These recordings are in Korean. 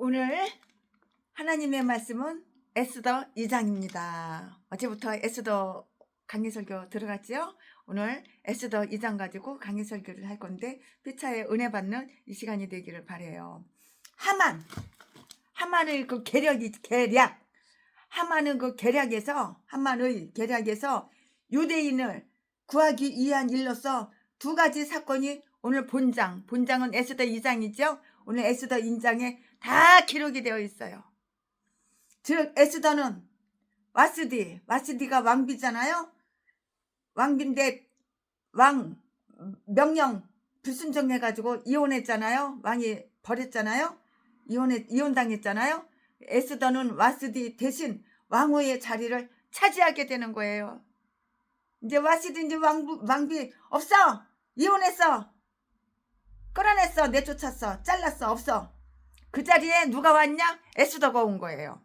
오늘 하나님의 말씀은 에스더 2장입니다. 어제부터 에스더 강의설교 들어갔죠? 오늘 에스더 2장 가지고 강의설교를 할 건데 피차에 은혜 받는 이 시간이 되기를 바라요. 하만의 그 하만의 계략에서 유대인을 구하기 위한 일로서 두 가지 사건이 오늘 본장은 에스더 2장이죠. 오늘 에스더 2장에 다 기록이 되어 있어요. 즉 에스더는 와스디가 왕비잖아요. 왕비인데 왕 명령 불순종해가지고 이혼했잖아요. 왕이 버렸잖아요. 이혼당했잖아요. 에스더는 와스디 대신 왕후의 자리를 차지하게 되는 거예요. 이제 와스디 왕비 없어. 이혼했어. 끌어냈어. 내쫓았어. 잘랐어. 없어. 그 자리에 누가 왔냐? 에스더가 온 거예요.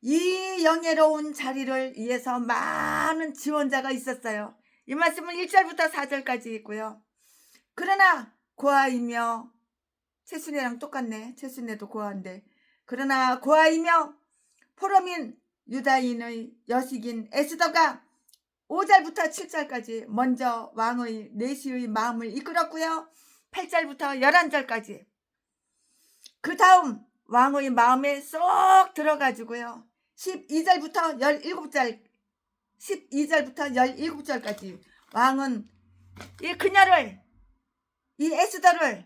이 영예로운 자리를 위해서 많은 지원자가 있었어요. 이 말씀은 1절부터 4절까지 있고요. 그러나 고아이며 최순애랑 똑같네. 최순애도 고아인데. 그러나 고아이며 포로민 유다인의 여식인 에스더가 5절부터 7절까지 먼저 왕의 내시의 마음을 이끌었고요. 8절부터 11절까지 그 다음 왕의 마음에 쏙 들어가지고요. 12절부터 17절까지 왕은 이 에스더를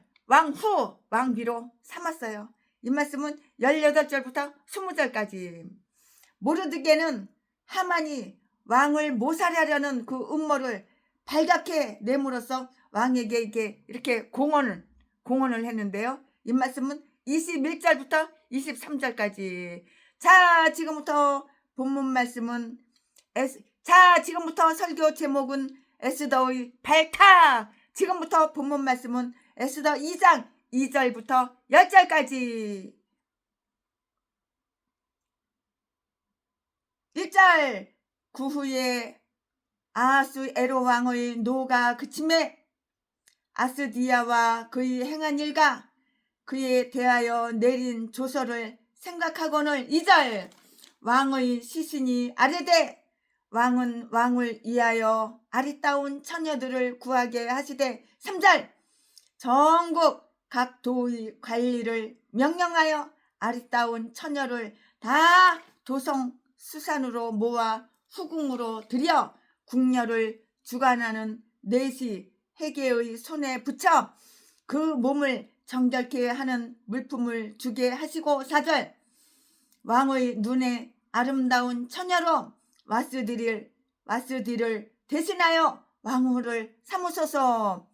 왕비로 삼았어요. 이 말씀은 18절부터 20절까지. 모르드게는 하만이 왕을 모살하려는 그 음모를 발각해 내므로써 왕에게 이렇게 공언을 했는데요. 이 말씀은 21절부터 23절까지. 자, 지금부터 본문 말씀은 지금부터 설교 제목은 에스더의 발탁. 지금부터 본문 말씀은 에스더 2장 2절부터 10절까지. 1절 그 후에 아하수에로 왕의 노가 그침에 아스디야와 그의 행한 일과 그에 대하여 내린 조서를 생각하거늘 2절 왕의 시신이 아뢰되 왕은 왕을 위하여 아리따운 처녀들을 구하게 하시되 3절 전국 각 도의 관리를 명령하여 아리따운 처녀를 다 도성 수산으로 모아 후궁으로 들여 궁녀를 주관하는 내시 해계의 손에 붙여 그 몸을 정결케 하는 물품을 주게 하시고 4절 왕의 눈에 아름다운 처녀로 와스디를 대신하여 왕후를 삼으소서.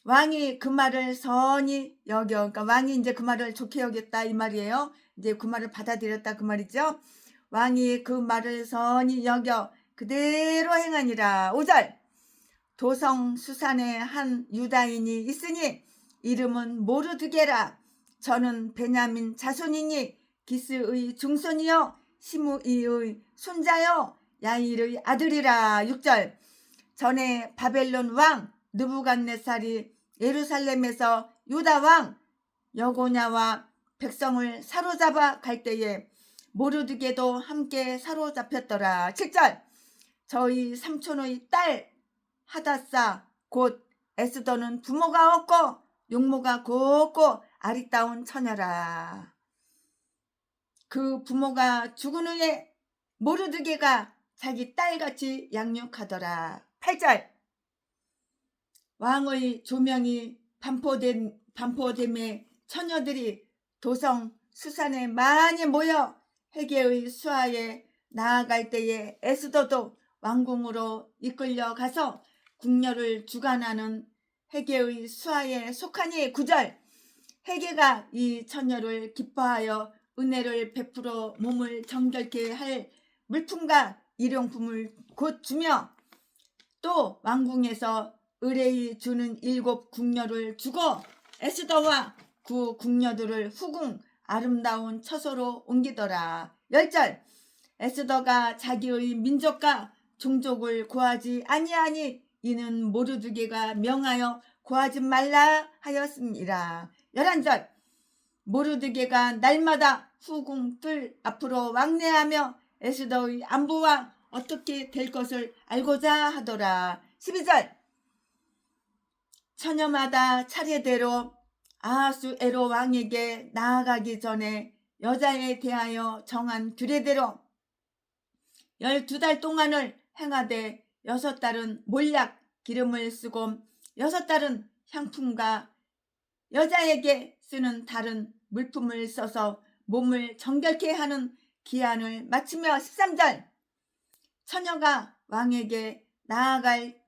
왕이 그 말을 선히 여겨, 그러니까 왕이 이제 그 말을 좋게 여겼다 이 말이에요. 이제 그 말을 받아들였다 그 말이죠. 왕이 그 말을 선히 여겨 그대로 행하니라. 5절 도성 수산에 한 유다인이 있으니 이름은 모르드게라. 저는 베냐민 자손이니 기스의 중손이요 시므이의 손자요 야일의 아들이라. 6절 전에 바벨론 왕 느부갓네살이 예루살렘에서 유다 왕 여고냐와 백성을 사로잡아 갈 때에 모르드게도 함께 사로잡혔더라. 7절 저희 삼촌의 딸 하다사 곧 에스더는 부모가 없고 용모가 곱고 아리따운 처녀라. 그 부모가 죽은 후에 모르드게가 자기 딸같이 양육하더라. 8절 왕의 조명이 반포됨에 처녀들이 도성 수산에 많이 모여 해계의 수하에 나아갈 때에 에스더도 왕궁으로 이끌려 가서 궁녀를 주관하는 해계의 수하에 속하니 9절 해계가 이 처녀를 기뻐하여 은혜를 베풀어 몸을 정결케 할 물품과 일용품을 곧 주며 또 왕궁에서 의뢰이 주는 7 궁녀를 주고 에스더와 그 궁녀들을 후궁 아름다운 처소로 옮기더라. 10절 에스더가 자기의 민족과 종족을 구하지 아니하니 이는 모르드게가 명하여 구하지 말라 하였습니다. 11절 모르드게가 날마다 후궁 뜰 앞으로 왕래하며 에스더의 안부와 어떻게 될 것을 알고자 하더라. 12절 처녀마다 차례대로 아하수에로 왕에게 나아가기 전에 여자에 대하여 정한 규례대로 12달 동안을 행하되 6달은 몰약 기름을 쓰고 6달은 향품과 여자에게 쓰는 다른 물품을 써서 몸을 정결케 하는 기한을 마치며 13절 처녀가 왕에게 나아갈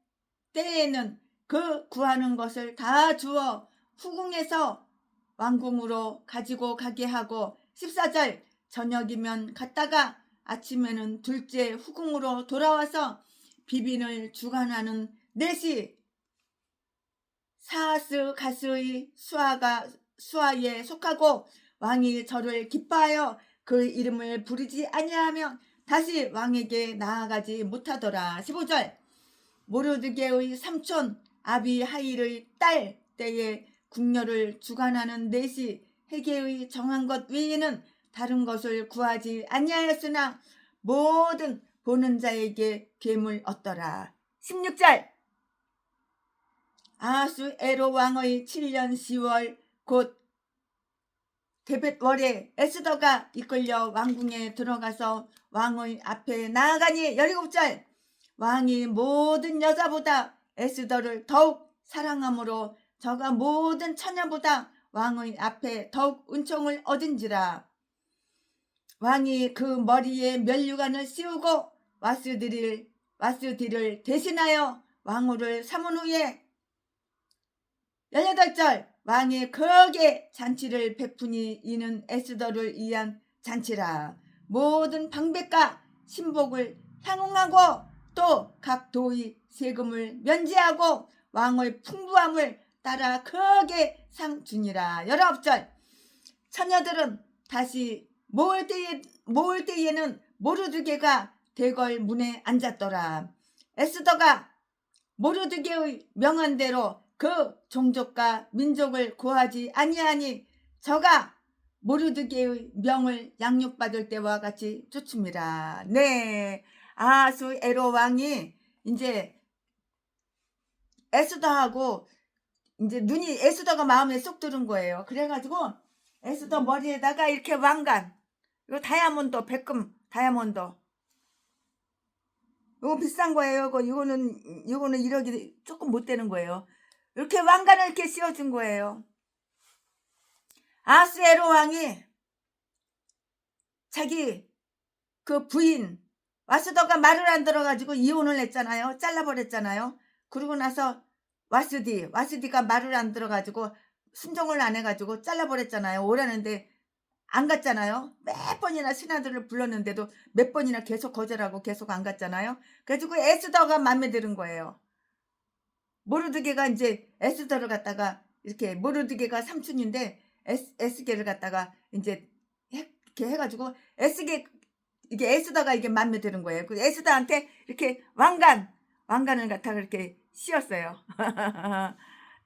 때에는 그 구하는 것을 다 주어 후궁에서 왕궁으로 가지고 가게 하고 14절 저녁이면 갔다가 아침에는 둘째 후궁으로 돌아와서 비빈을 주관하는 넷이 사하스 가스의 수하에 속하고 왕이 저를 기뻐하여 그 이름을 부르지 아니하면 다시 왕에게 나아가지 못하더라. 15절 모르드게의 삼촌 아비하일의 딸 때에 궁녀를 주관하는 넷이 헤게의 정한 것 외에는 다른 것을 구하지 아니하였으나 모든 보는 자에게 괴물 얻더라. 16절 아하수에로 왕의 7년 10월 곧 데벳월에 에스더가 이끌려 왕궁에 들어가서 왕의 앞에 나아가니 17절 왕이 모든 여자보다 에스더를 더욱 사랑함으로 저가 모든 처녀보다 왕의 앞에 더욱 은총을 얻은지라. 왕이 그 머리에 면류관을 씌우고 와스디를 대신하여 왕후를 삼은 후에 18절 왕이 크게 잔치를 베푸니 이는 에스더를 위한 잔치라. 모든 방백과 신복을 향응하고 또 각 도의 세금을 면제하고 왕의 풍부함을 따라 크게 상 주니라. 19절 처녀들은 다시 모을 때에는 모르드게가 대궐 문에 앉았더라. 에스더가 모르드게의 명한대로 그 종족과 민족을 구하지 아니하니 저가 모르드게의 명을 양육받을 때와 같이 쫓습니다. 네, 아하수에로 왕이 이제 에스더하고 이제 눈이 에스더가 마음에 쏙 들은 거예요. 그래가지고 에스더 머리에다가 이렇게 왕관, 이거 다이아몬드, 백금 다이아몬드, 이거 비싼 거예요. 이거는 1억이 조금 못 되는 거예요. 이렇게 왕관을 이렇게 씌워준 거예요. 아하수에로 왕이 자기 그 부인 와스더가 말을 안 들어가지고 이혼을 했잖아요. 잘라버렸잖아요. 그러고 나서 와스디가 말을 안 들어가지고 순종을 안 해가지고 잘라버렸잖아요. 오라는데 안 갔잖아요. 몇 번이나 신하들을 불렀는데도 몇 번이나 계속 거절하고 계속 안 갔잖아요. 그래가지고 에스더가 마음에 드는 거예요. 모르드게가 이제 에스더를 갖다가 이렇게 모르드게가 삼촌인데 에스게를 갖다가 이제 이렇게 해가지고 이게 에스더가 이게 마음에 드는 거예요. 그 에스더한테 이렇게 왕관을 갖다가 이렇게 씌웠어요.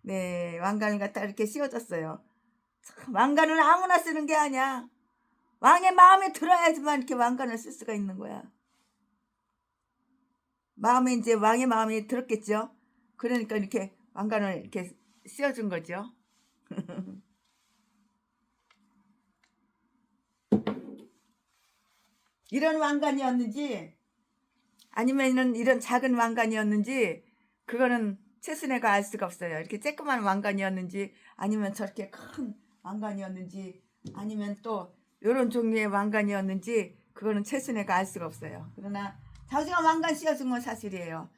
네, 왕관을 갖다가 이렇게 씌워줬어요. 참, 왕관을 아무나 쓰는 게 아니야. 왕의 마음에 들어야지만 이렇게 왕관을 쓸 수가 있는 거야. 왕의 마음에 들었겠죠. 그러니까 이렇게 왕관을 이렇게 씌워준 거죠. 이런 왕관이었는지 아니면 이런 작은 왕관이었는지 그거는 최순애가 알 수가 없어요. 이렇게 쬐끄만 왕관이었는지 아니면 저렇게 큰 왕관이었는지 아니면 또 이런 종류의 왕관이었는지 그거는 최순애가 알 수가 없어요. 그러나 자기가 왕관 씌워준 건 사실이에요.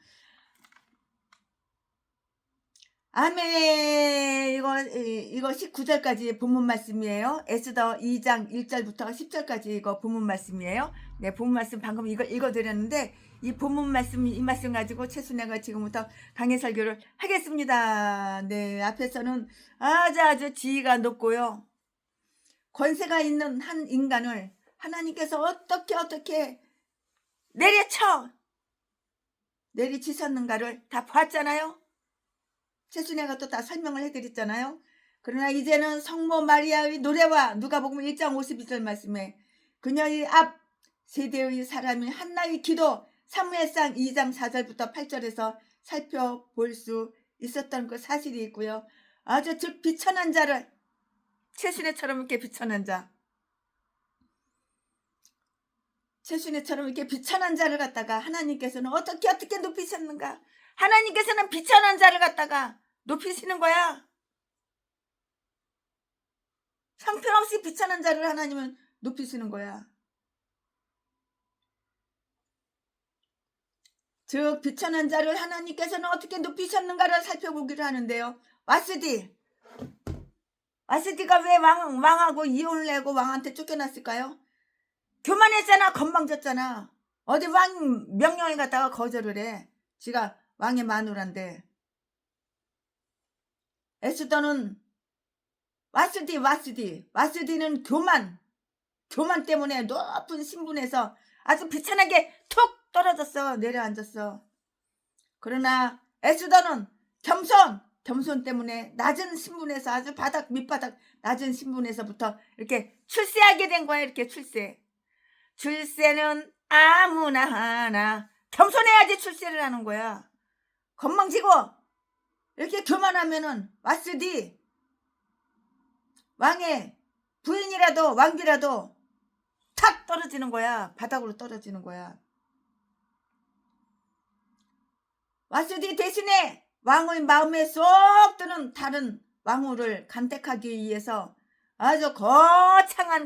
아멘. 이거 19절까지 본문 말씀이에요. 에스더 2장 1절부터 10절까지 이거 본문 말씀이에요. 네, 본문 말씀 방금 이걸 읽어드렸는데 이 본문 말씀, 이 말씀 가지고 최순애가 지금부터 강해 설교를 하겠습니다. 네, 앞에서는 아주 지위가 높고요. 권세가 있는 한 인간을 하나님께서 어떻게 내리치셨는가를 다 봤잖아요. 최순애가 또 다 설명을 해드렸잖아요. 그러나 이제는 성모 마리아의 노래와 누가복음 1장 52절 말씀에 그녀의 앞 세대의 사람이 한나의 기도 사무엘상 2장 4절부터 8절에서 살펴볼 수 있었던 그 사실이 있고요. 아주 즉 비천한 자를 최순애처럼 이렇게 비천한 자 최순애처럼 이렇게 비천한 자를 갖다가 하나님께서는 어떻게 높이셨는가. 하나님께서는 비천한 자를 갖다가 높이시는 거야. 형편없이 비천한 자를 하나님은 높이시는 거야. 즉 비천한 자를 하나님께서는 어떻게 높이셨는가를 살펴보기를 하는데요. 와스디가 왜 왕하고 이혼을 하고 왕한테 쫓겨났을까요? 교만했잖아. 건방졌잖아. 어디 왕 명령을 갖다가 거절을 해. 지가 왕의 마누라인데. 에스더는 와스디는 교만 때문에 높은 신분에서 아주 비천하게 툭 떨어졌어. 내려앉았어. 그러나 에스더는 겸손 때문에 낮은 신분에서 아주 밑바닥 낮은 신분에서부터 이렇게 출세하게 된 거야. 이렇게 출세는 아무나 하나 겸손해야지 출세를 하는 거야. 건망지고 이렇게 교만하면은 와스디 왕의 부인이라도 왕비라도 탁 떨어지는 거야. 바닥으로 떨어지는 거야. 와스디 대신에 왕의 마음에 쏙 드는 다른 왕후를 간택하기 위해서 아주 거창한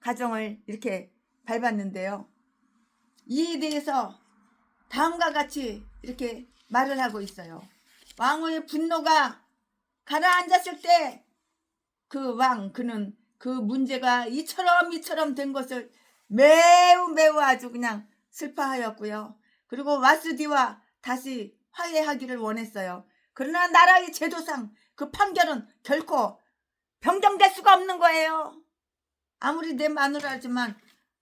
가정을 이렇게 밟았는데요. 이에 대해서 다음과 같이 이렇게 말을 하고 있어요. 왕의 분노가 가라앉았을 때 그는 그 문제가 이처럼 된 것을 매우 아주 그냥 슬퍼하였고요. 그리고 와스디와 다시 화해하기를 원했어요. 그러나 나라의 제도상 그 판결은 결코 변경될 수가 없는 거예요. 아무리 내 마누라지만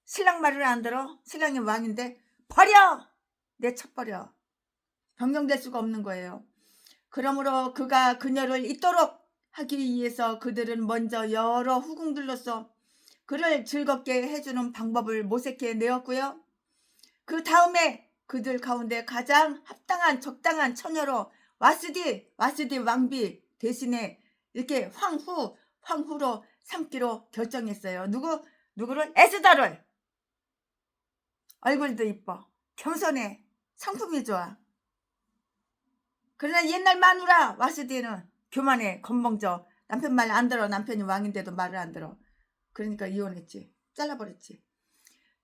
신랑 말을 안 들어. 신랑이 왕인데 버려. 내쳐버려. 변경될 수가 없는 거예요. 그러므로 그가 그녀를 잊도록 하기 위해서 그들은 먼저 여러 후궁들로서 그를 즐겁게 해주는 방법을 모색해 내었고요. 그 다음에 그들 가운데 가장 합당한 적당한 처녀로 와스디 왕비 대신에 이렇게 황후로 삼기로 결정했어요. 누구를? 에스더를. 얼굴도 이뻐. 겸손해. 성품이 좋아. 그러나 옛날 마누라 와스디는 교만해. 건방져. 남편 말 안 들어. 남편이 왕인데도 말을 안 들어. 그러니까 이혼했지. 잘라버렸지.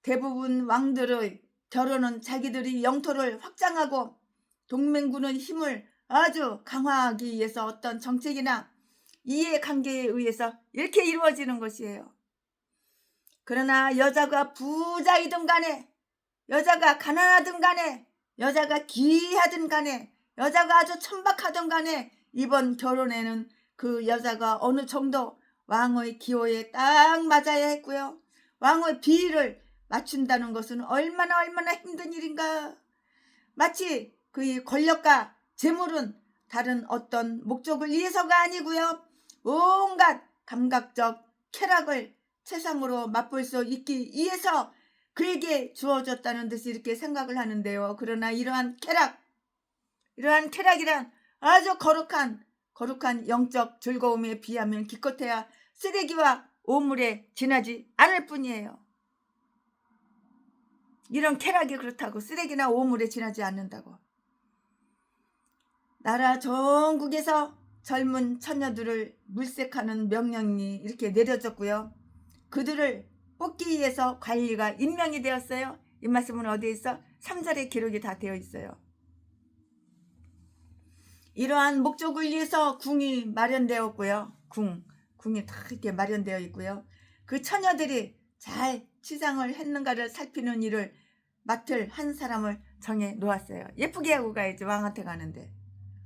대부분 왕들의 결혼은 자기들이 영토를 확장하고 동맹군의 힘을 아주 강화하기 위해서 어떤 정책이나 이해관계에 의해서 이렇게 이루어지는 것이에요. 그러나 여자가 부자이든 간에, 여자가 가난하든 간에, 여자가 기이하든 간에, 여자가 아주 천박하든 간에 이번 결혼에는 그 여자가 어느 정도 왕의 기호에 딱 맞아야 했고요. 왕의 비위를 맞춘다는 것은 얼마나 힘든 일인가. 마치 그의 권력과 재물은 다른 어떤 목적을 위해서가 아니고요. 온갖 감각적 쾌락을 세상으로 맛볼 수 있기 위해서 그에게 주어졌다는 듯이 이렇게 생각을 하는데요. 그러나 이러한 쾌락이란 아주 거룩한 영적 즐거움에 비하면 기껏해야 쓰레기와 오물에 지나지 않을 뿐이에요. 이런 쾌락이 그렇다고 쓰레기나 오물에 지나지 않는다고. 나라 전국에서 젊은 처녀들을 물색하는 명령이 이렇게 내려졌고요. 그들을 뽑기 위해서 관리가 임명이 되었어요. 이 말씀은 어디에 있어? 3절에 기록이 다 되어 있어요. 이러한 목적을 위해서 궁이 마련되었고요. 궁이 다 이렇게 마련되어 있고요. 그 처녀들이 잘 치장을 했는가를 살피는 일을 맡을 한 사람을 정해 놓았어요. 예쁘게 하고 가야지. 왕한테 가는데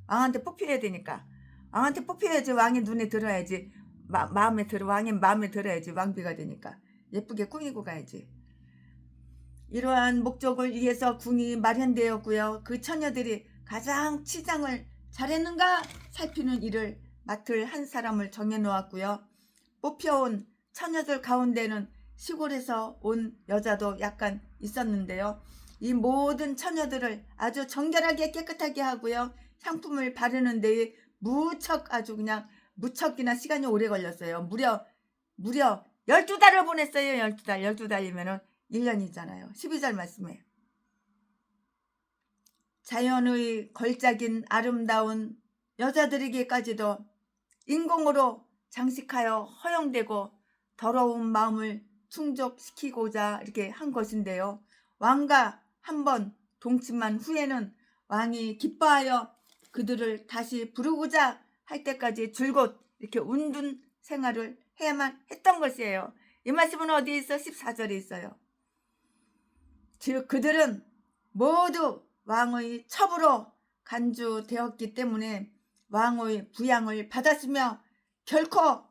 왕한테 뽑혀야 되니까. 왕한테 뽑혀야지. 왕의 눈에 들어야지. 왕의 마음에 들어야지. 왕비가 되니까 예쁘게 꾸미고 가야지. 이러한 목적을 위해서 궁이 마련되었고요. 그 처녀들이 가장 치장을 잘했는가 살피는 일을 맡을 한 사람을 정해놓았고요. 뽑혀온 처녀들 가운데는 시골에서 온 여자도 약간 있었는데요. 이 모든 처녀들을 아주 정결하게 깨끗하게 하고요. 향품을 바르는 데 무척 아주 그냥 무척이나 시간이 오래 걸렸어요. 무려 12달을 보냈어요. 12달. 12달이면은 1년이잖아요. 12절 말씀에. 자연의 걸작인 아름다운 여자들에게까지도 인공으로 장식하여 허용되고 더러운 마음을 충족시키고자 이렇게 한 것인데요. 왕과 한번 동침한 후에는 왕이 기뻐하여 그들을 다시 부르고자 할 때까지 줄곧 이렇게 운둔 생활을 해야만 했던 것이에요. 이 말씀은 어디에 있어? 14절에 있어요. 즉 그들은 모두 왕의 첩으로 간주되었기 때문에 왕의 부양을 받았으며 결코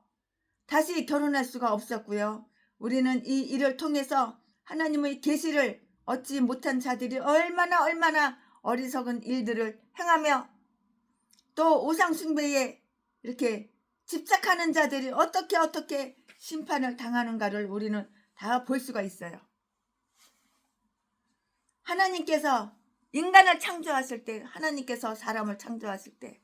다시 결혼할 수가 없었고요. 우리는 이 일을 통해서 하나님의 계시를 얻지 못한 자들이 얼마나 어리석은 일들을 행하며 또 우상 숭배에 이렇게 집착하는 자들이 어떻게 심판을 당하는가를 우리는 다 볼 수가 있어요. 하나님께서 인간을 창조하실 때, 하나님께서 사람을 창조하실 때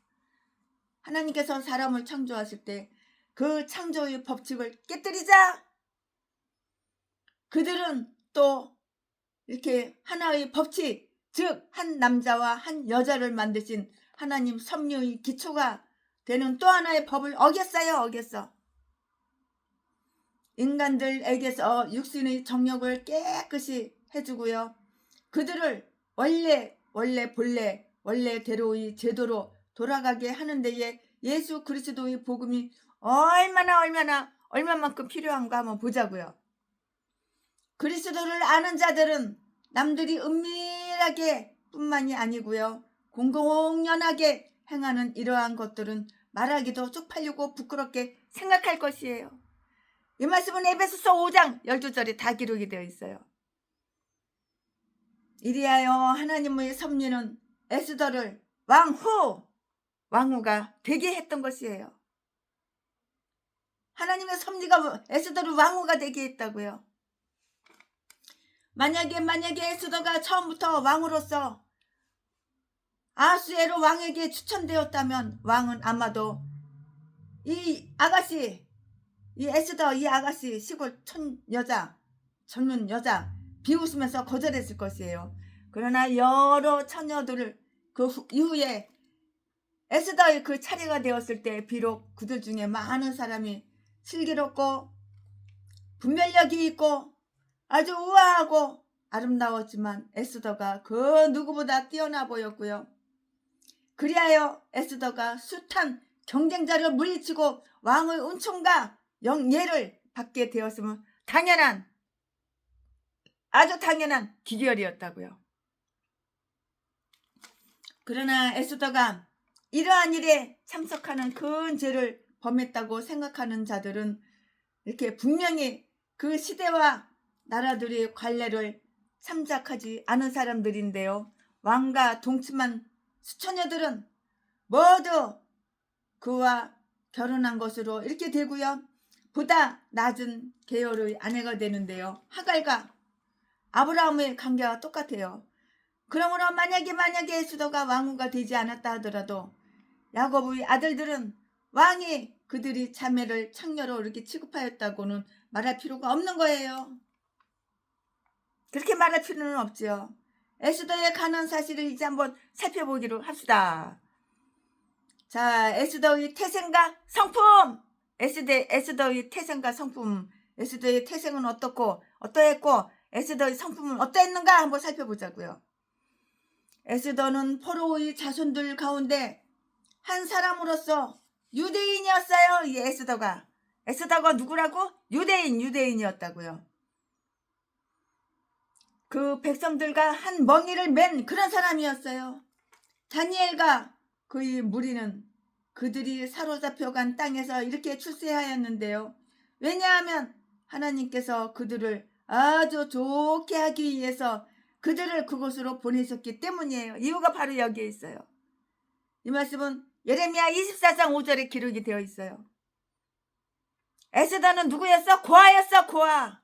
그 창조의 법칙을 깨뜨리자 그들은 또 이렇게 하나의 법칙, 즉 한 남자와 한 여자를 만드신 하나님 섭리의 기초가 되는 또 하나의 법을 어겼어. 인간들에게서 육신의 정욕을 깨끗이 해주고요. 그들을 원래대로의 제도로 돌아가게 하는 데에 예수 그리스도의 복음이 얼마만큼 필요한가 한번 보자고요. 그리스도를 아는 자들은 남들이 은밀하게 뿐만이 아니고요. 공공연하게 행하는 이러한 것들은 말하기도 쪽팔리고 부끄럽게 생각할 것이에요. 이 말씀은 에베소서 5장 12절에 다 기록이 되어 있어요. 이리하여 하나님의 섭리는 에스더를 왕후가 되게 했던 것이에요. 하나님의 섭리가 에스더를 왕후가 되게 했다고요. 만약에 에스더가 처음부터 왕으로서 아하수에로 왕에게 추천되었다면 왕은 아마도 이 에스더 이 아가씨 시골 젊은 여자 비웃으면서 거절했을 것이에요. 그러나 여러 처녀들을 그 이후에 에스더의 그 차례가 되었을 때 비록 그들 중에 많은 사람이 슬기롭고 분별력이 있고 아주 우아하고 아름다웠지만 에스더가 그 누구보다 뛰어나 보였고요. 그리하여 에스더가 숱한 경쟁자를 물리치고 왕의 은총과 영예를 받게 되었으면 아주 당연한 기결이었다고요. 그러나 에스더가 이러한 일에 참석하는 큰 죄를 범했다고 생각하는 자들은 이렇게 분명히 그 시대와 나라들의 관례를 참작하지 않은 사람들인데요. 왕과 동침한 수처녀들은 모두 그와 결혼한 것으로 이렇게 되고요. 보다 낮은 계열의 아내가 되는데요. 하갈과 아브라함의 관계와 똑같아요. 그러므로 만약에 에스더가 왕후가 되지 않았다 하더라도 야곱의 아들들은 왕이 그들이 자매를 창녀로 이렇게 취급하였다고는 말할 필요가 없는 거예요. 그렇게 말할 필요는 없지요. 에스더에 관한 사실을 이제 한번 살펴보기로 합시다. 자, 에스더의 태생과 성품. 에스더의 태생과 성품. 에스더의 태생은 어떠했고 에스더의 성품은 어떠했는가 한번 살펴보자고요. 에스더는 포로의 자손들 가운데 한 사람으로서 유대인이었어요. 이 에스더가 누구라고? 유대인이었다고요. 그 백성들과 한 멍이를 맨 그런 사람이었어요. 다니엘과 그의 무리는 그들이 사로잡혀간 땅에서 이렇게 출세하였는데요. 왜냐하면 하나님께서 그들을 아주 좋게 하기 위해서 그들을 그곳으로 보내셨기 때문이에요. 이유가 바로 여기에 있어요. 이 말씀은 예레미야 24장 5절에 기록이 되어 있어요. 에스더는 누구였어? 고아였어. 고아.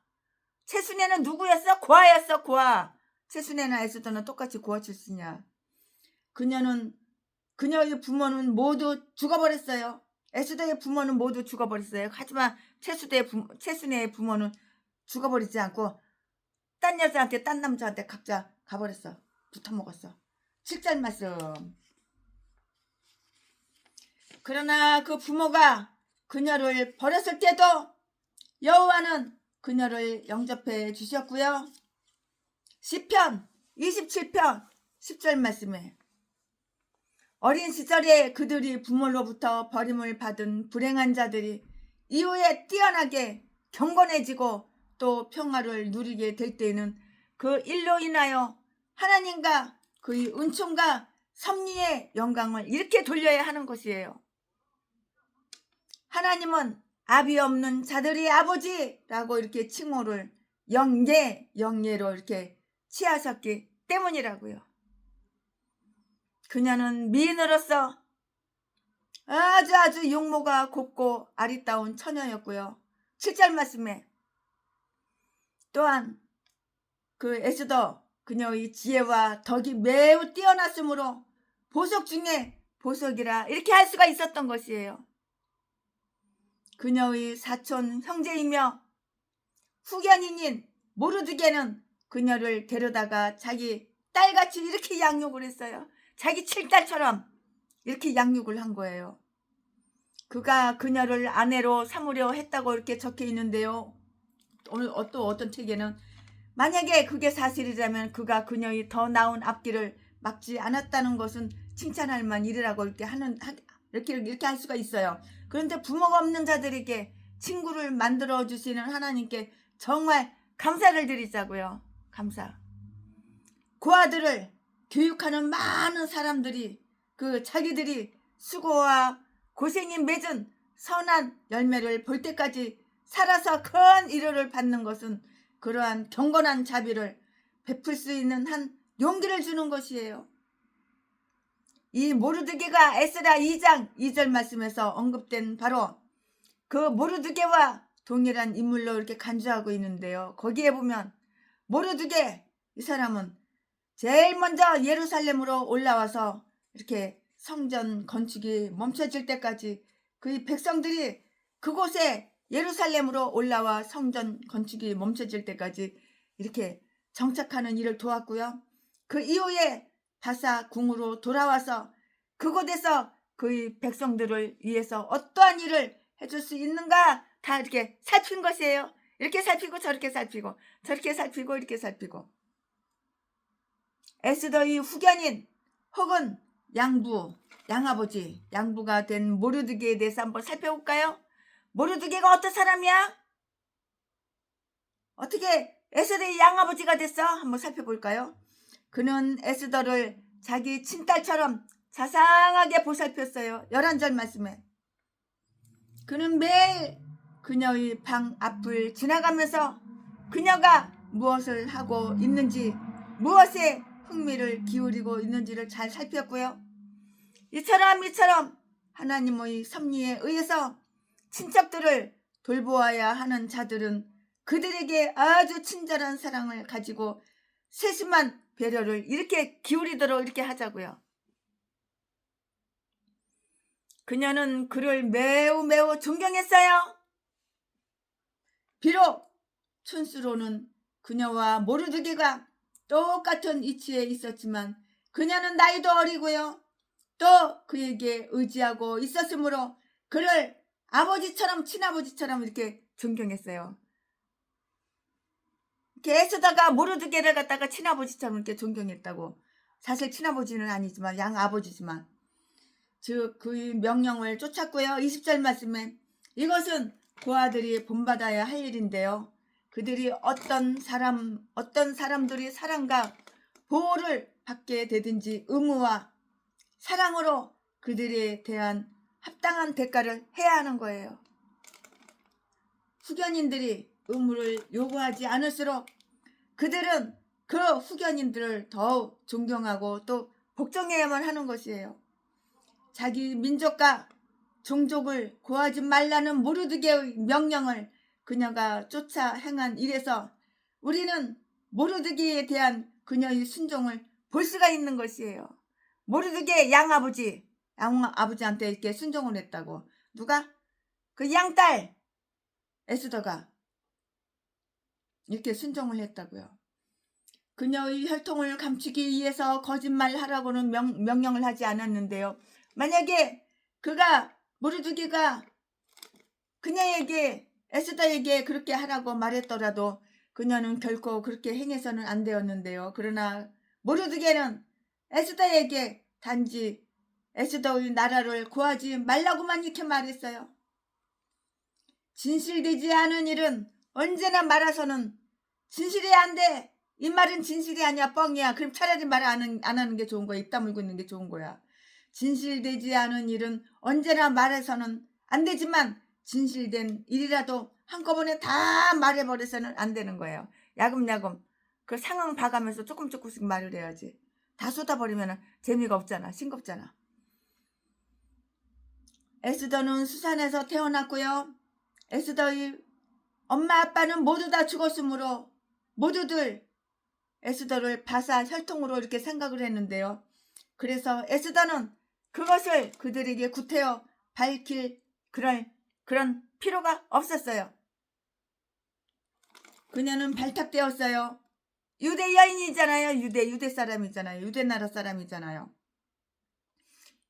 최순애는 누구였어? 고아였어. 고아. 최순애나 에스더는 똑같이 고아 출신이야. 그녀의 부모는 모두 죽어버렸어요. 에스더의 부모는 모두 죽어버렸어요. 하지만 최순애의 부모는 죽어버리지 않고 딴 여자한테, 딴 남자한테 각자 가버렸어. 붙어먹었어. 7절 말씀. 그러나 그 부모가 그녀를 버렸을 때도 여호와는 그녀를 영접해 주셨고요. 시편 27편 10절 말씀에 어린 시절에 그들이 부모로부터 버림을 받은 불행한 자들이 이후에 뛰어나게 경건해지고 또 평화를 누리게 될 때에는 그 일로 인하여 하나님과 그의 은총과 섭리의 영광을 이렇게 돌려야 하는 것이에요. 하나님은 아비 없는 자들의 아버지라고 이렇게 칭호를 영예로 이렇게 취하셨기 때문이라고요. 그녀는 미인으로서 아주 용모가 곱고 아리따운 처녀였고요. 7절 말씀에 또한 그 에스더 그녀의 지혜와 덕이 매우 뛰어났으므로 보석 중에 보석이라 이렇게 할 수가 있었던 것이에요. 그녀의 사촌 형제이며 후견인인 모르드게는 그녀를 데려다가 자기 딸같이 이렇게 양육을 했어요. 자기 칠딸처럼 이렇게 양육을 한 거예요. 그가 그녀를 아내로 삼으려 했다고 이렇게 적혀 있는데요. 또 어떤 책에는 만약에 그게 사실이라면 그가 그녀의 더 나은 앞길을 막지 않았다는 것은 칭찬할 만일이라고 이렇게 할 수가 있어요. 그런데 부모가 없는 자들에게 친구를 만들어 주시는 하나님께 정말 감사를 드리자고요. 감사. 그 아들을 교육하는 많은 사람들이 자기들이 수고와 고생이 맺은 선한 열매를 볼 때까지 살아서 큰 위로를 받는 것은 그러한 경건한 자비를 베풀 수 있는 한 용기를 주는 것이에요. 이 모르드게가 에스라 2장 2절 말씀에서 언급된 바로 그 모르드게와 동일한 인물로 이렇게 간주하고 있는데요. 거기에 보면 모르드게 이 사람은 제일 먼저 예루살렘으로 올라와서 이렇게 성전 건축이 멈춰질 때까지 그 백성들이 그곳에 예루살렘으로 올라와 성전 건축이 멈춰질 때까지 이렇게 정착하는 일을 도왔고요. 그 이후에 바사 궁으로 돌아와서 그곳에서 그 백성들을 위해서 어떠한 일을 해줄 수 있는가 다 이렇게 살핀 것이에요. 이렇게 살피고 저렇게 살피고 저렇게 살피고 이렇게 살피고 에스더의 후견인 혹은 양부가 된 모르드게에 대해서 한번 살펴볼까요? 모르드게가 어떤 사람이야? 어떻게 에스더의 양아버지가 됐어? 한번 살펴볼까요? 그는 에스더를 자기 친딸처럼 자상하게 보살폈어요. 11절 말씀에 그는 매일 그녀의 방 앞을 지나가면서 그녀가 무엇을 하고 있는지 무엇에 흥미를 기울이고 있는지를 잘 살폈고요. 이처럼 하나님의 섭리에 의해서 친척들을 돌보아야 하는 자들은 그들에게 아주 친절한 사랑을 가지고 세심한 배려를 이렇게 기울이도록 이렇게 하자고요. 그녀는 그를 매우 존경했어요. 비록 촌수로는 그녀와 모르드게가 똑같은 위치에 있었지만 그녀는 나이도 어리고요. 또 그에게 의지하고 있었으므로 그를 아버지처럼 친아버지처럼 이렇게 존경했어요. 이렇게 에스더가 모르드게를 갖다가 친아버지처럼 이렇게 존경했다고. 사실 친아버지는 아니지만 양아버지지만 즉 그의 명령을 쫓았고요. 20절 말씀에 이것은 고아들이 본받아야 할 일인데요. 그들이 어떤 사람들이 사랑과 보호를 받게 되든지 의무와 사랑으로 그들에 대한 합당한 대가를 해야 하는 거예요. 후견인들이 의무를 요구하지 않을수록 그들은 그 후견인들을 더욱 존경하고 또 복종해야만 하는 것이에요. 자기 민족과 종족을 고하지 말라는 모르드게의 명령을 그녀가 쫓아 행한 일에서 우리는 모르드게에 대한 그녀의 순종을 볼 수가 있는 것이에요. 모르드게 양아버지한테 이렇게 순종을 했다고. 누가? 그 양딸 에스더가 이렇게 순종을 했다고요. 그녀의 혈통을 감추기 위해서 거짓말하라고는 명령을 하지 않았는데요. 만약에 모르드게가 그녀에게 에스더에게 그렇게 하라고 말했더라도 그녀는 결코 그렇게 행해서는 안 되었는데요. 그러나 모르드게는 에스더에게 단지 에스더의 나라를 구하지 말라고만 이렇게 말했어요. 진실되지 않은 일은 언제나 말아서는 진실이 안 돼. 이 말은 진실이 아니야, 뻥이야. 그럼 차라리 말 안 하는 게 좋은 거야. 입 다물고 있는 게 좋은 거야. 진실되지 않은 일은 언제나 말해서는 안 되지만 진실된 일이라도 한꺼번에 다 말해버려서는 안 되는 거예요. 야금야금 그 상황 봐가면서 조금씩 말을 해야지. 다 쏟아버리면 재미가 없잖아. 싱겁잖아. 에스더는 수산에서 태어났고요. 에스더의 엄마 아빠는 모두 다 죽었으므로 모두들 에스더를 바사 혈통으로 이렇게 생각을 했는데요. 그래서 에스더는 그것을 그들에게 구태여 밝힐 그런 필요가 없었어요. 그녀는 발탁되었어요. 유대 여인이잖아요. 유대 사람이잖아요. 유대 나라 사람이잖아요.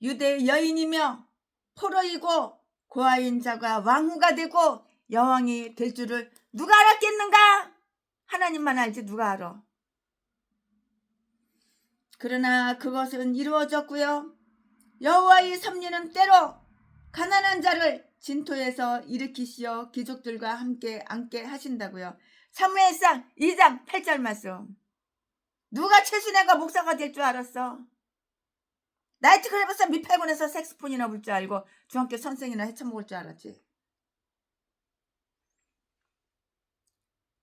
유대 여인이며 포로이고 고아인 자가 왕후가 되고 여왕이 될 줄을 누가 알았겠는가? 하나님만 알지 누가 알아. 그러나 그것은 이루어졌고요. 여호와의 섭리는 때로 가난한 자를 진토에서 일으키시어 귀족들과 함께 앉게 하신다고요. 사무엘상 2장 8절 말씀. 누가 최순애가 목사가 될 줄 알았어? 나이트클럽에서 미팔군에서 색스폰이나 불 줄 알고 중학교 선생이나 헤쳐먹을 줄 알았지.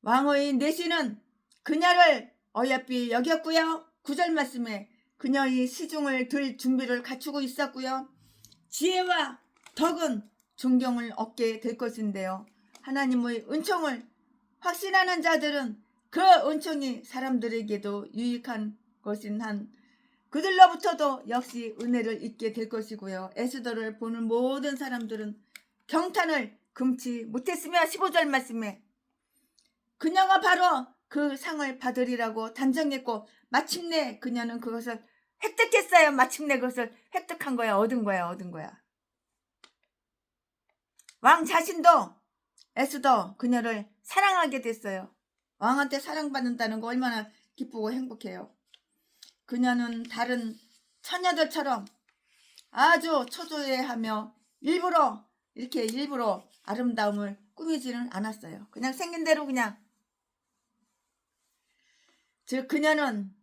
왕의 내시는 그녀를 어여삐 여겼고요. 9절 말씀에 그녀의 시중을 들 준비를 갖추고 있었고요. 지혜와 덕은 존경을 얻게 될 것인데요. 하나님의 은총을 확신하는 자들은 그 은총이 사람들에게도 유익한 것인 한 그들로부터도 역시 은혜를 잊게 될 것이고요. 에스더를 보는 모든 사람들은 경탄을 금치 못했으며 15절 말씀에 그녀가 바로 그 상을 받으리라고 단정했고 마침내 그녀는 그것을 획득했어요. 마침내 그것을 획득한 거야. 얻은 거야. 왕 자신도 에스더 그녀를 사랑하게 됐어요. 왕한테 사랑받는다는 거 얼마나 기쁘고 행복해요. 그녀는 다른 처녀들처럼 아주 초조해하며 일부러 아름다움을 꾸미지는 않았어요. 그냥 생긴 대로 즉 그녀는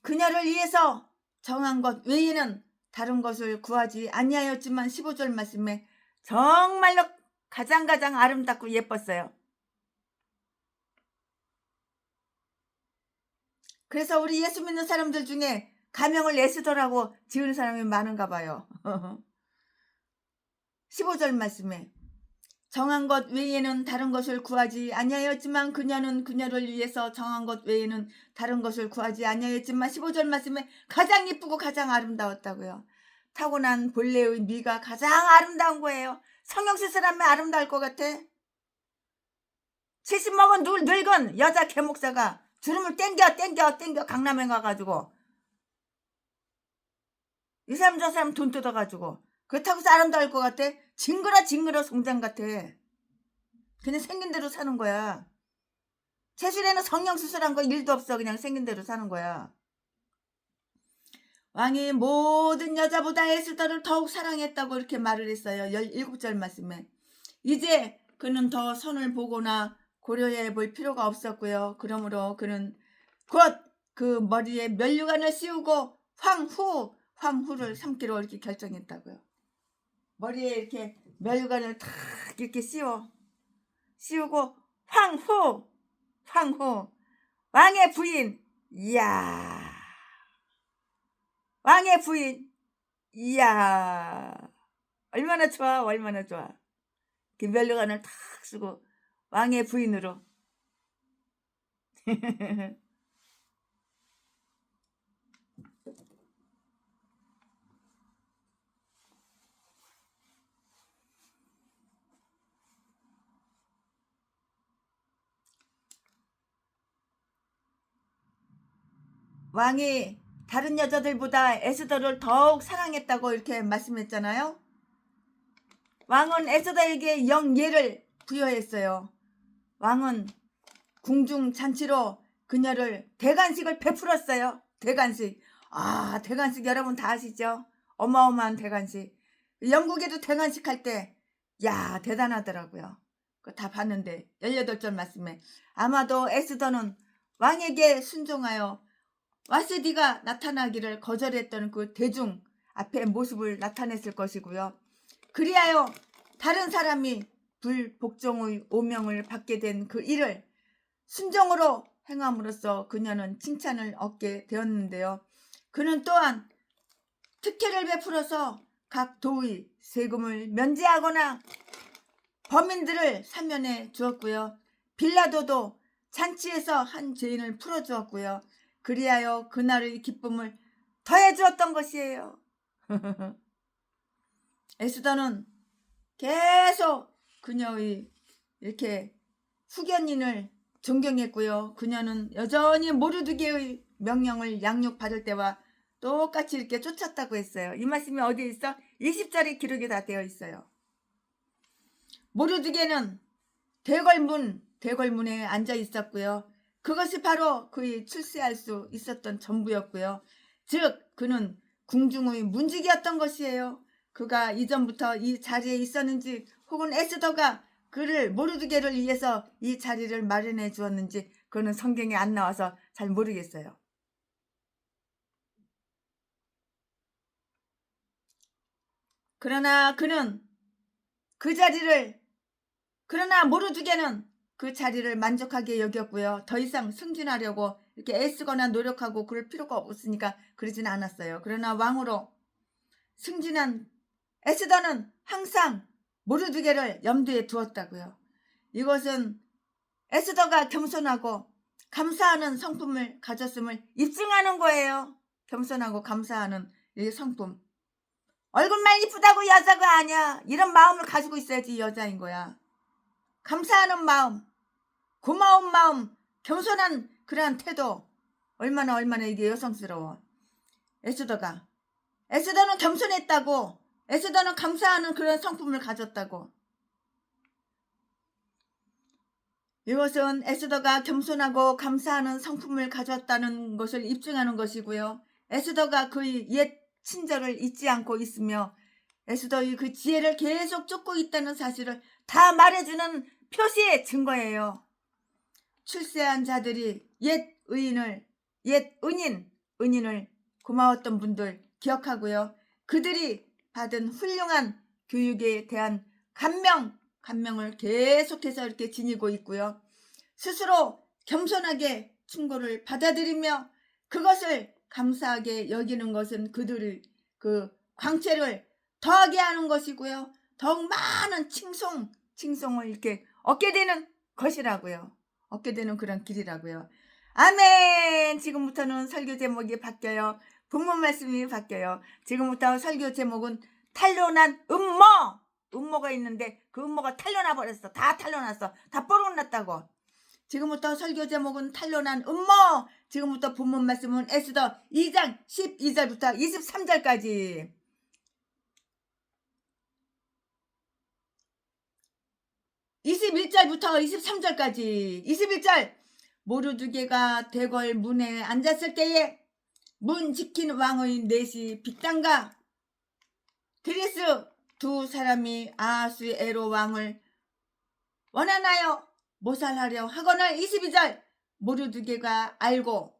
그녀를 위해서 정한 것 외에는 다른 것을 구하지 아니하였지만 15절 말씀에 정말로 가장 아름답고 예뻤어요. 그래서 우리 예수 믿는 사람들 중에 가명을 에스더라고 지은 사람이 많은가 봐요. 15절 말씀에 정한 것 외에는 다른 것을 구하지 아니하였지만 그녀는 그녀를 위해서 정한 것 외에는 다른 것을 구하지 아니하였지만 15절 말씀에 가장 예쁘고 가장 아름다웠다고요. 타고난 본래의 미가 가장 아름다운 거예요. 성형수술 하면 아름다울 것 같아? 70 먹은 늙은 여자 개목사가 주름을 땡겨 강남에 가가지고 이 사람 저 사람 돈 뜯어가지고 그렇다고 해서 아름다울 것 같아? 징그러 송장 같아. 그냥 생긴 대로 사는 거야. 최순애는 성형수술한 거 1도 없어. 그냥 생긴 대로 사는 거야. 왕이 모든 여자보다 에스더를 더욱 사랑했다고 이렇게 말을 했어요. 17절 말씀에. 이제 그는 더 선을 보거나 고려해 볼 필요가 없었고요. 그러므로 그는 곧 그 머리에 면류관을 씌우고 황후를 삼기로 이렇게 결정했다고요. 머리에 이렇게 면류관을 탁 이렇게 씌우고 황후 왕의 부인. 이야 왕의 부인 이야, 얼마나 좋아, 얼마나 좋아. 멸류관을 탁 쓰고 왕의 부인으로. 왕이 다른 여자들보다 에스더를 더욱 사랑했다고 이렇게 말씀했잖아요. 왕은 에스더에게 영예를 부여했어요. 왕은 궁중 잔치로 그녀를 대관식을 베풀었어요. 대관식. 아, 대관식 여러분 다 아시죠? 어마어마한 대관식. 영국에도 대관식 할 때, 야, 대단하더라고요. 그거 다 봤는데, 18절 말씀에. 아마도 에스더는 왕에게 순종하여 와스디가 나타나기를 거절했던 그 대중 앞에 모습을 나타냈을 것이고요. 그리하여 다른 사람이 불복종의 오명을 받게 된 그 일을 순종으로 행함으로써 그녀는 칭찬을 얻게 되었는데요. 그는 또한 특혜를 베풀어서 각 도의 세금을 면제하거나 범인들을 사면해 주었고요. 빌라도도 잔치에서 한 죄인을 풀어주었고요. 그리하여 그날의 기쁨을 더해 주었던 것이에요. 에스더는 계속 그녀의 이렇게 후견인을 존경했고요. 그녀는 여전히 모르드게의 명령을 양육받을 때와 똑같이 이렇게 쫓았다고 했어요. 이 말씀이 어디에 있어? 20절에 기록이 다 되어 있어요. 모르드게는 대궐문에 앉아 있었고요. 그것이 바로 그의 출세할 수 있었던 전부였고요. 즉 그는 궁중의 문직이었던 것이에요. 그가 이전부터 이 자리에 있었는지 혹은 에스더가 그를 모르드게를 위해서 이 자리를 마련해 주었는지 그는 성경에 안 나와서 잘 모르겠어요. 그러나 모르드게는 그 자리를 만족하게 여겼고요. 더 이상 승진하려고 이렇게 애쓰거나 노력하고 그럴 필요가 없으니까 그러지는 않았어요. 그러나 왕으로 승진한 에스더는 항상 모르드게를 염두에 두었다고요. 이것은 에스더가 겸손하고 감사하는 성품을 가졌음을 입증하는 거예요. 겸손하고 감사하는 이 성품. 얼굴만 이쁘다고 여자가 아니야. 이런 마음을 가지고 있어야지 여자인 거야. 감사하는 마음, 고마운 마음, 겸손한 그러한 태도. 얼마나 이게 여성스러워. 에스더는 겸손했다고. 에스더는 감사하는 그런 성품을 가졌다고. 이것은 에스더가 겸손하고 감사하는 성품을 가졌다는 것을 입증하는 것이고요. 에스더가 그의 옛 친절을 잊지 않고 있으며 에스더의 그 지혜를 계속 쫓고 있다는 사실을 다 말해주는 표시의 증거예요. 출세한 자들이 옛 은인을 고마웠던 분들 기억하고요. 그들이 받은 훌륭한 교육에 대한 감명을 계속해서 이렇게 지니고 있고요. 스스로 겸손하게 충고를 받아들이며 그것을 감사하게 여기는 것은 그들의 그 광채를 더하게 하는 것이고요. 더욱 많은 칭송을 이렇게 얻게 되는 것이라고요. 얻게 되는 그런 길이라고요. 아멘. 지금부터는 설교 제목이 바뀌어요. 본문 말씀이 바뀌어요. 지금부터 설교 제목은 탄로난 음모가 있는데 그 음모가 탄로나 버렸어. 다 탄로났어. 다 뽀록났다고. 지금부터 설교 제목은 탄로난 음모. 지금부터 본문 말씀은 에스더 2장 12절부터 23절까지. 21절부터 23절까지. 21절. 모르드게가 대궐 문에 앉았을 때에 문 지킨 왕의 넷이 빅단과 드레스 두 사람이 아하수에로 왕을 원하나요 모살하려 하거늘. 22절. 모르드게가 알고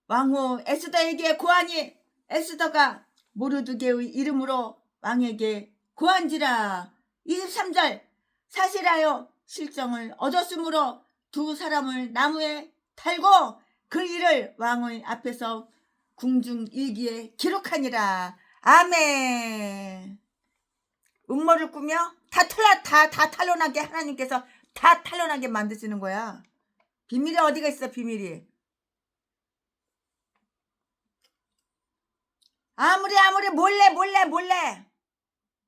왕후 에스더에게 고하니 에스더가 모르드게의 이름으로 왕에게 고한지라. 23절. 사실하여 실정을 얻었으므로 두 사람을 나무에 달고 그 일을 왕의 앞에서 궁중일기에 기록하니라. 아멘. 음모를 꾸며 다 탄로나게 하나님께서 다 탄로나게 만드시는 거야. 비밀이 어디가 있어, 비밀이. 아무리 몰래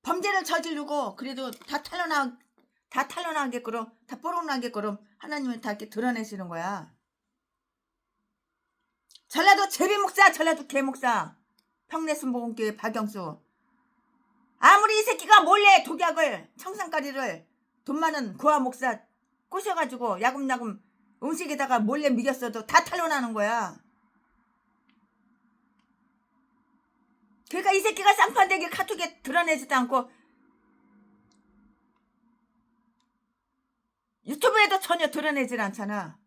범죄를 저지르고 그래도 다 탄로나게끔 다 뽀록나게끔 하나님을 다 이렇게 드러내시는 거야. 전라도 제비목사, 전라도 개목사, 평내순복음교회 박영수. 아무리 이 새끼가 몰래 독약을, 청산가리를 돈 많은 고아 목사 꼬셔가지고 야금야금 음식에다가 몰래 미겼어도 다 탄로나는 거야. 그러니까 이 새끼가 쌍판대기 카톡에 드러내지도 않고 유튜브에도 전혀 드러내질 않잖아.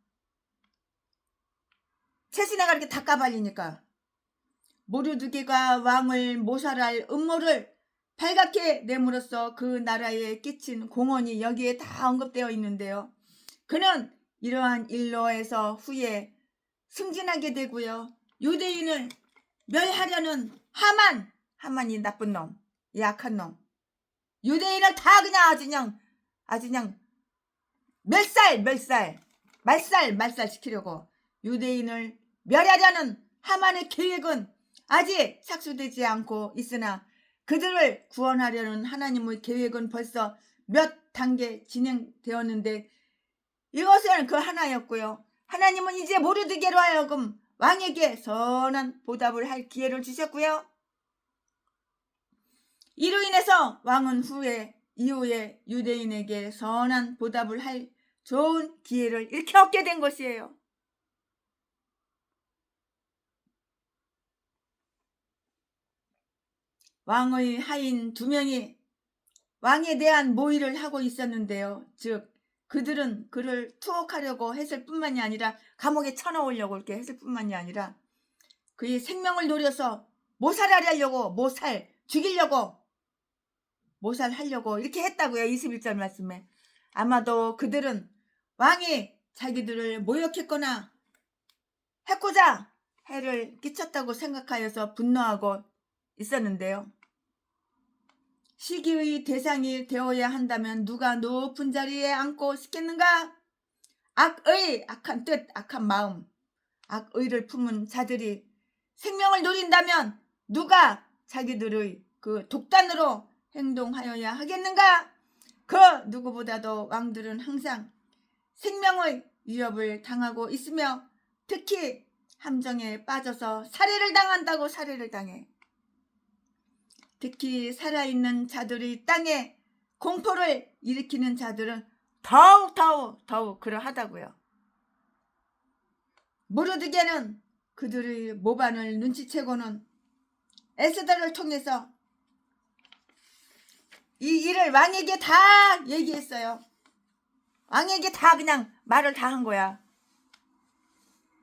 최신애가 이렇게 다 까발리니까. 모르드게가 왕을 모살할 음모를 발갛게 내므로써 그 나라에 끼친 공헌이 여기에 다 언급되어 있는데요. 그는 이러한 일로에서 후에 승진하게 되고요. 유대인을 멸하려는 하만이 나쁜 놈, 약한 놈. 유대인을 다 그냥 아주 그냥 말살 시키려고 유대인을 멸하려는 하만의 계획은 아직 착수되지 않고 있으나 그들을 구원하려는 하나님의 계획은 벌써 몇 단계 진행되었는데 이것은 그 하나였고요. 하나님은 이제 모르드게로 하여금 왕에게 선한 보답을 할 기회를 주셨고요. 이로 인해서 왕은 이후에 유대인에게 선한 보답을 할 좋은 기회를 이렇게 얻게 된 것이에요. 왕의 하인 2명이 왕에 대한 모의를 하고 있었는데요. 즉 그들은 그를 투옥하려고 했을 뿐만이 아니라 감옥에 쳐넣으려고 이렇게 했을 뿐만이 아니라 그의 생명을 노려서 모살하려고 이렇게 했다고요. 21절 말씀에. 아마도 그들은 왕이 자기들을 모욕했거나 해코자 해를 끼쳤다고 생각하여서 분노하고 있었는데요. 시기의 대상이 되어야 한다면 누가 높은 자리에 앉고 싶겠는가? 악한 뜻, 악한 마음, 악의를 품은 자들이 생명을 노린다면 누가 자기들의 그 독단으로 행동하여야 하겠는가? 그 누구보다도 왕들은 항상 생명의 위협을 당하고 있으며 특히 함정에 빠져서 살해를 당해. 특히 살아있는 자들의 땅에 공포를 일으키는 자들은 더욱 그러하다고요. 모르드게는 그들의 모반을 눈치채고는 에스더를 통해서 이 일을 왕에게 다 얘기했어요. 왕에게 다 그냥 말을 다 한 거야.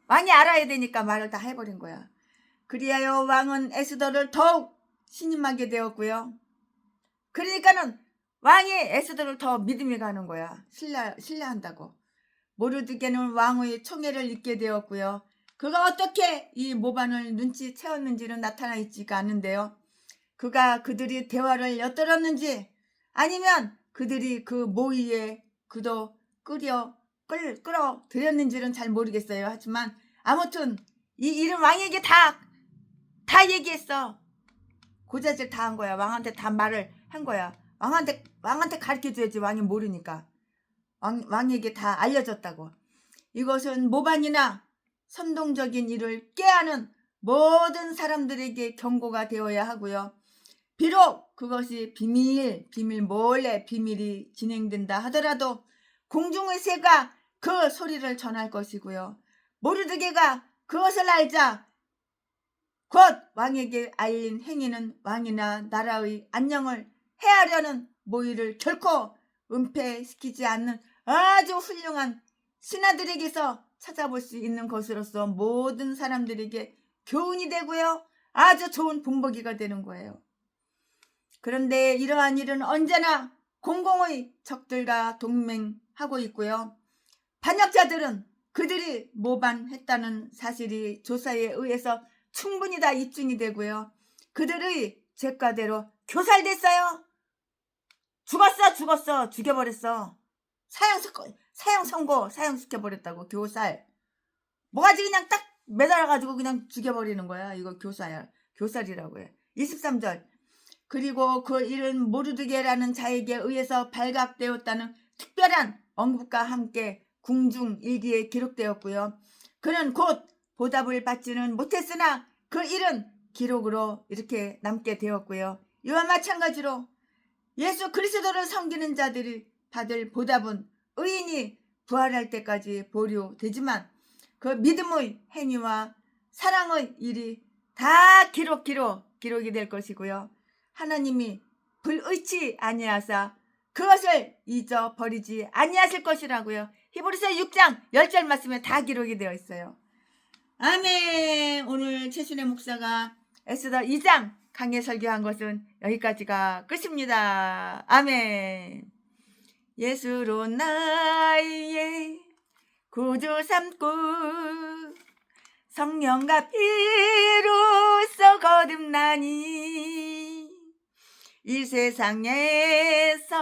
왕이 알아야 되니까 말을 다 해버린 거야. 그리하여 왕은 에스더를 더욱 신임하게 되었고요. 그러니까는 왕이 에스더를 더 믿음이 가는 거야. 신뢰한다고. 모르드게는 왕의 총애를 잊게 되었고요. 그가 어떻게 이 모반을 눈치채었는지는 나타나 있지가 않는데요. 그가 그들이 대화를 엿들었는지 아니면 그들이 그 모의에 그도 끌어들였는지는 잘 모르겠어요. 하지만 아무튼 이 일은 왕에게 다 얘기했어. 고자질 다 한 거야. 왕한테 다 말을 한 거야. 왕한테 가르쳐줘야지. 왕이 모르니까. 왕에게 다 알려졌다고. 이것은 모반이나 선동적인 일을 꾀하는 모든 사람들에게 경고가 되어야 하고요. 비록 그것이 몰래 비밀이 진행된다 하더라도 공중의 새가 그 소리를 전할 것이고요. 모르드게가 그것을 알자 곧 왕에게 알린 행위는 왕이나 나라의 안녕을 해하려는 모의를 결코 은폐시키지 않는 아주 훌륭한 신하들에게서 찾아볼 수 있는 것으로서 모든 사람들에게 교훈이 되고요. 아주 좋은 본보기가 되는 거예요. 그런데 이러한 일은 언제나 공공의 적들과 동맹하고 있고요. 반역자들은 그들이 모반했다는 사실이 조사에 의해서 충분히 다 입증이 되고요. 그들의 죄가대로 교살됐어요. 죽었어. 죽여버렸어. 사형 선고, 사형시켜버렸다고. 교살. 뭐가지 그냥 딱 매달아가지고 그냥 죽여버리는 거야. 이거 교살이라고 해. 23절. 그리고 그 일은 모르드게라는 자에게 의해서 발각되었다는 특별한 언급과 함께 궁중 일기에 기록되었고요. 그는 곧 보답을 받지는 못했으나 그 일은 기록으로 이렇게 남게 되었고요. 이와 마찬가지로 예수 그리스도를 섬기는 자들이 받을 보답은 의인이 부활할 때까지 보류되지만 그 믿음의 행위와 사랑의 일이 다 기록이 될 것이고요. 하나님이 불의치 아니하사 그것을 잊어버리지 아니하실 것이라고요. 히브리서 6장 10절 말씀에 다 기록이 되어 있어요. 아멘. 오늘 최순애 목사가 에스더 2장 강해 설교한 것은 여기까지가 끝입니다. 아멘. 예수로 나의 구주 삼고 성령과 피로써 거듭나니 이 세상에서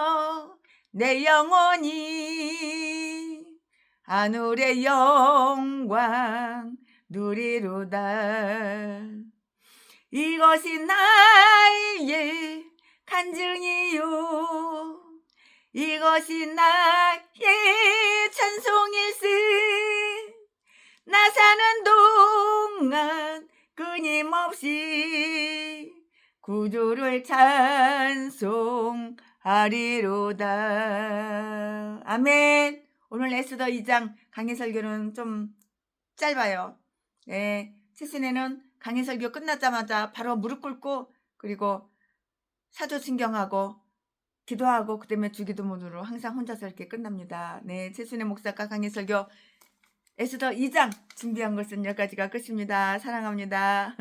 내 영혼이 하늘의 영광 누리로다. 이것이 나의 간증이요 이것이 나의 찬송일세. 나 사는 동안 끊임없이 구주를 찬송하리로다. 아멘. 오늘 에스더 2장 강해 설교는 좀 짧아요. 네, 최순애는 강해 설교 끝나자마자 바로 무릎 꿇고 그리고 사도신경하고 기도하고 그다음에 주기도문으로 항상 혼자서 이렇게 끝납니다. 네, 최순애 목사가 강해 설교 에스더 2장 준비한 것은 여기까지가 끝입니다. 사랑합니다.